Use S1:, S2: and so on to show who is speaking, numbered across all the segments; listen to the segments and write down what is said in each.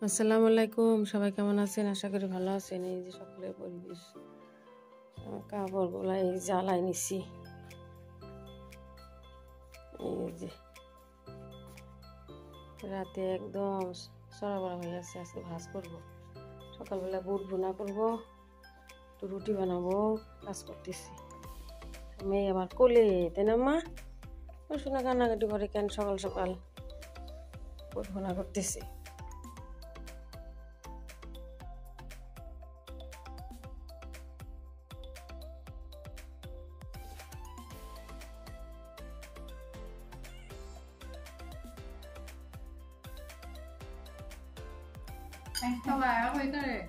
S1: আসসালামু আলাইকুম, সবাই কেমন আছেন? আশা করি ভালো আছেন। এই যে সকালের পরিবেশ, কাপড়গুলা এই জ্বালাই নিছি। এই যে রাতে একদম সরাবরা হয়ে আছে। আজকে ভাজ করবো, সকালবেলা বুট ভুনা করবো, একটু রুটি বানাবো, কাজ করতেছি। মেয়ে আমার কোলে, তাই না মা? শোনা কান্নাকাটি করে কেন সকাল সকাল? বুট ভুনা করতেছি।
S2: Không phải không phải cái này.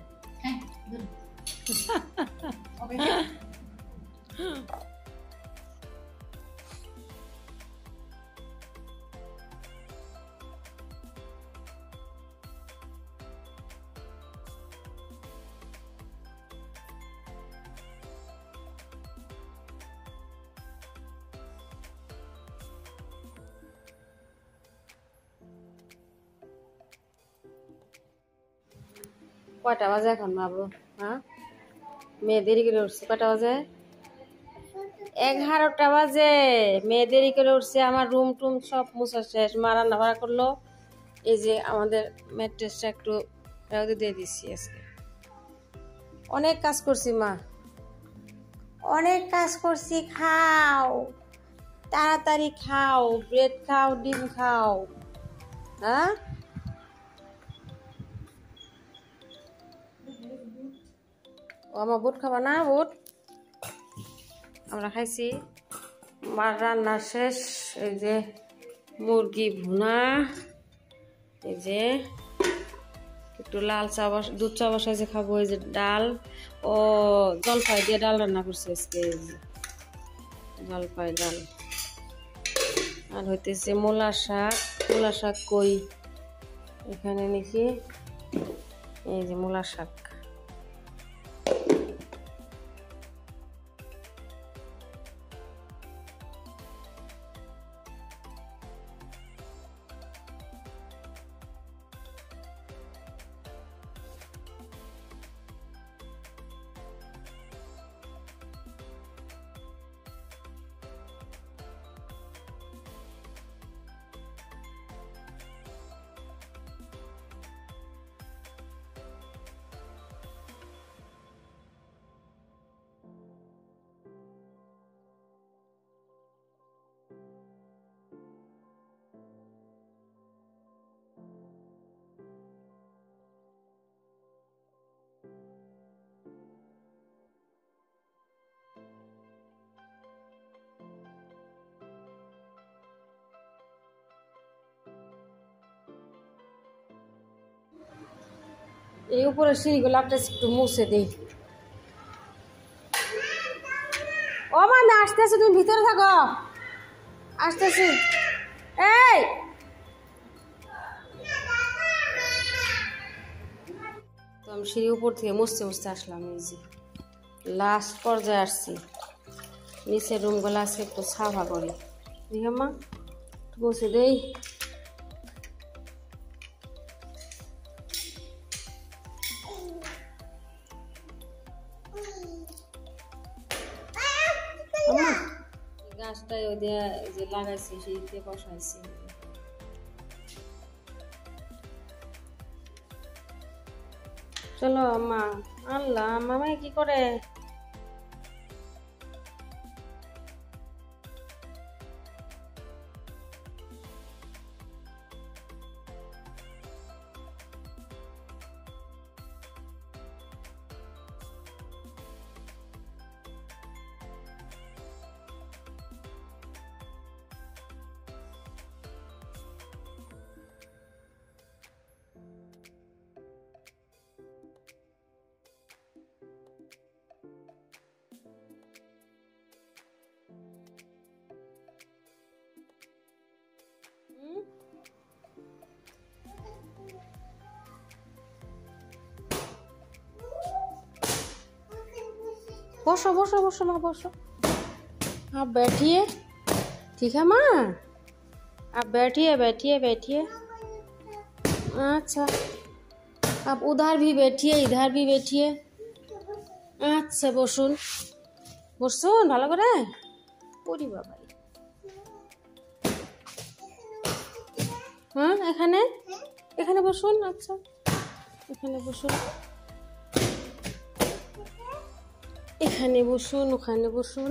S1: কয়টা বাজে এখন বাবু? হ্যাঁ, মেয়ে দেরি করে উঠছে। কয়টা বাজে? 11টা বাজে। মেয়ে দেরি করে উঠছে। আমার রুম টুম সব মুছা শেষ, মা রান্না বাড়া করলো। এই যে আমাদের ম্যাট্রেসটা একটু রোদে দিয়ে দিচ্ছি। আজকে অনেক কাজ করছি মা, অনেক কাজ করছি। খাও, তাড়াতাড়ি খাও, ব্রেড খাও, ডিম খাও। হ্যাঁ, ও আমার বুট খাবা না? বুট আমরা খাইছি। মার রান্না শেষ। এই যে মুরগি ভুনা, এই যে একটু লাল চা দুধ চা বসাইছে খাবো। এই যে ডাল, ও জলপাই দিয়ে ডাল রান্না করছে আজকে। এই যে জলপাই ডাল। আর হইতেছে মূলা শাক। মূলা শাক কই এখানে নিছি। এই যে মূলা শাক। এই উপরে সিঁড়িগুলো একটু মুছে দিই। ও মানে আসতেছে, তুমি ভিতরে থাকো। আসতেছি। এই তো আমি সিঁড়ি উপর থেকে মুছতে মুছতে আসলাম। এই যে লাস্ট পর্যায়ে আসছি। নিচের রুমগুলো আজকে একটু সাফা করি। দেখে মা, একটু মুছে দেই। গাছটাই ওই দিয়ে যে লাগাইছি সেইতে বসাইছি। চলো মা। আল্লাহ, মামাই কি করে? बसो बसो बसो माँ बसो। आप बैठिए, ठीक है माँ, आप बैठिए बैठिए बैठिए। अच्छा आप उधर भी बैठिए इधर भी बैठिए अच्छा বসুন বসুন ভালো করে ওরে বাবা হ্যাঁ এখানে এখানে বসুন আচ্ছা এখানে বসুন এখানে বসুন ওখানে বসুন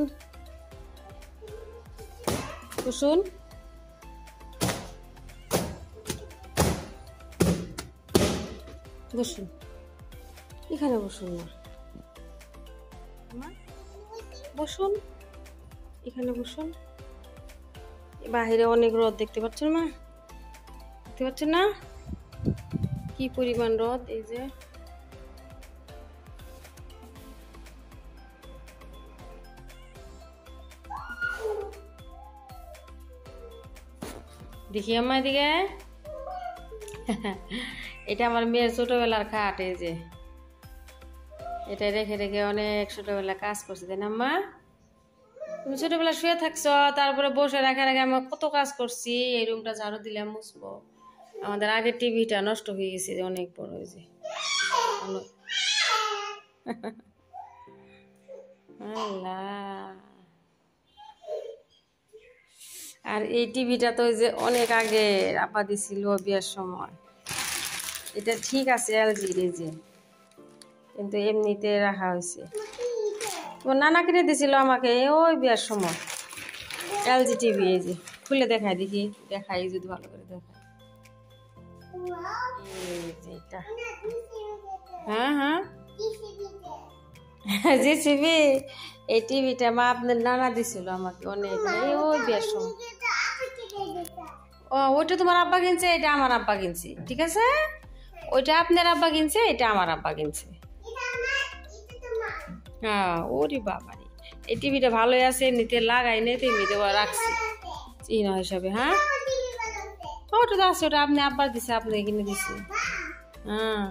S1: বসুন বসুন এখানে বসুন না বসুন এখানে বসুন বাইরে অনেক রোদ দেখতে পাচ্ছেন মা দেখতে পাচ্ছেন না কি পরিমাণ রোদ এই যে দেখি আম্মা এদিকে এটা আমার মেয়ের ছোটবেলার খাট এই যে এটা রেখে রেখে অনেক ছোটবেলা কাজ করছে তাই না আম্মা তুমি ছোটবেলা শুয়ে থাকছো তারপরে বসে রাখা রেখে আমি কত কাজ করছি এই রুমটা ঝাড়ু দিলাম মুছবো আমাদের আগের টিভিটা নষ্ট হয়ে গেছে অনেক বড় হয়েছে আল্লাহ আর এই টিভিটা তো যে অনেক আগে আপা দিছিল বিয়ের সময় এটা ঠিক আছে এলজির এই যে কিন্তু এমনিতে রাখা হয়েছে তোমার নানা কিনে দিছিল আমাকে ওই বিয়ের সময় এলজি টিভি এই যে খুলে দেখাই দেখি দেখাই যদি ভালো করে দেখাই এই যে এটা হ্যাঁ হ্যাঁ জি টিভি এই টিভিটা মা আপনার নানা দিছিল আমাকে অনেক এই ওই বিয়ের সময় ও ওইটা তোমার আব্বা কিনছে এটা আমার আব্বা কিনছে ঠিক আছে ওইটা আপনার আব্বা কিনছে এটা আমার আব্বা কিনছে হ্যাঁ ওরে বাবা রে এই টিভিটা ভালোই আছে এমনিতে লাগাই নেই তো এমনিতে রাখছি চিহ্ন হিসাবে হ্যাঁ ওটা তো আছে ওটা আপনি আব্বার দিছে আপনাকে কিনে দিছে হ্যাঁ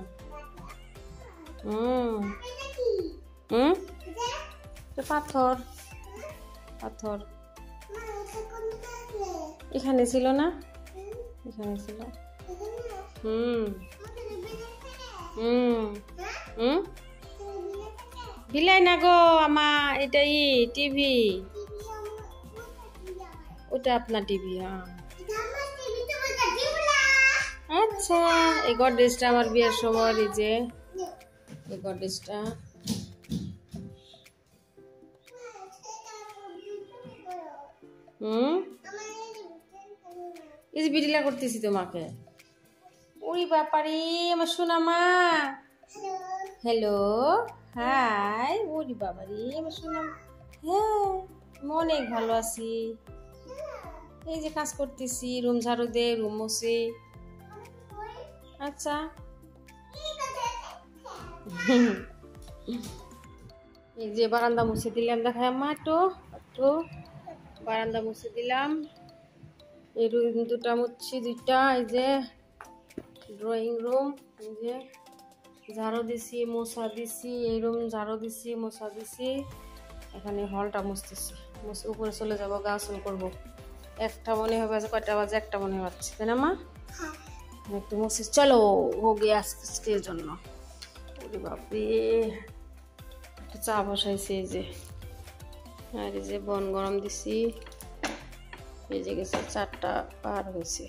S1: পাথর পাথর এখানে ছিল না এখানে ছিল বিলাই না গো আমা এটা টিভি ওটা আপনার টিভি হ্যাঁ আচ্ছা এই গডরেজটা আমার বিয়ের সময় এই যে এই গডরেজটা এই যে ভিডিও করতেছি তোমাকে ওরে বাপারে আমার সোনা মা হ্যালো হাই ওরে বাবারে আমার সোনা হ্যাঁ অনেক ভালো আছি এই যে কাজ করতেছি রুম ঝাড়ু দে রুম মুছি আচ্ছা এই যে বারান্দা মুছে দিলাম দেখায় আম্মা একটু বারান্দা মুছে দিলাম এই রুম দুটা মুছছি দুইটা এই যে ড্রয়িং রুম এই যে ঝাড়ু দিছি মোছা দিছি এই রুম ঝাড়ু দিছি মোছা দিছি এখানে হলটা মুছতেছি উপরে চলে যাব গোসল করব একটা মনে হবে যে কয়টা বাজে একটা মনে হচ্ছে তাই না মা একটু মুছি চলো হো গিয়ে আজকের জন্য ওরে বাপরে একটু চা বসাইছি এই যে আর এই যে বন গরম দিছি এই যে গেছে 4টা পার হয়েছে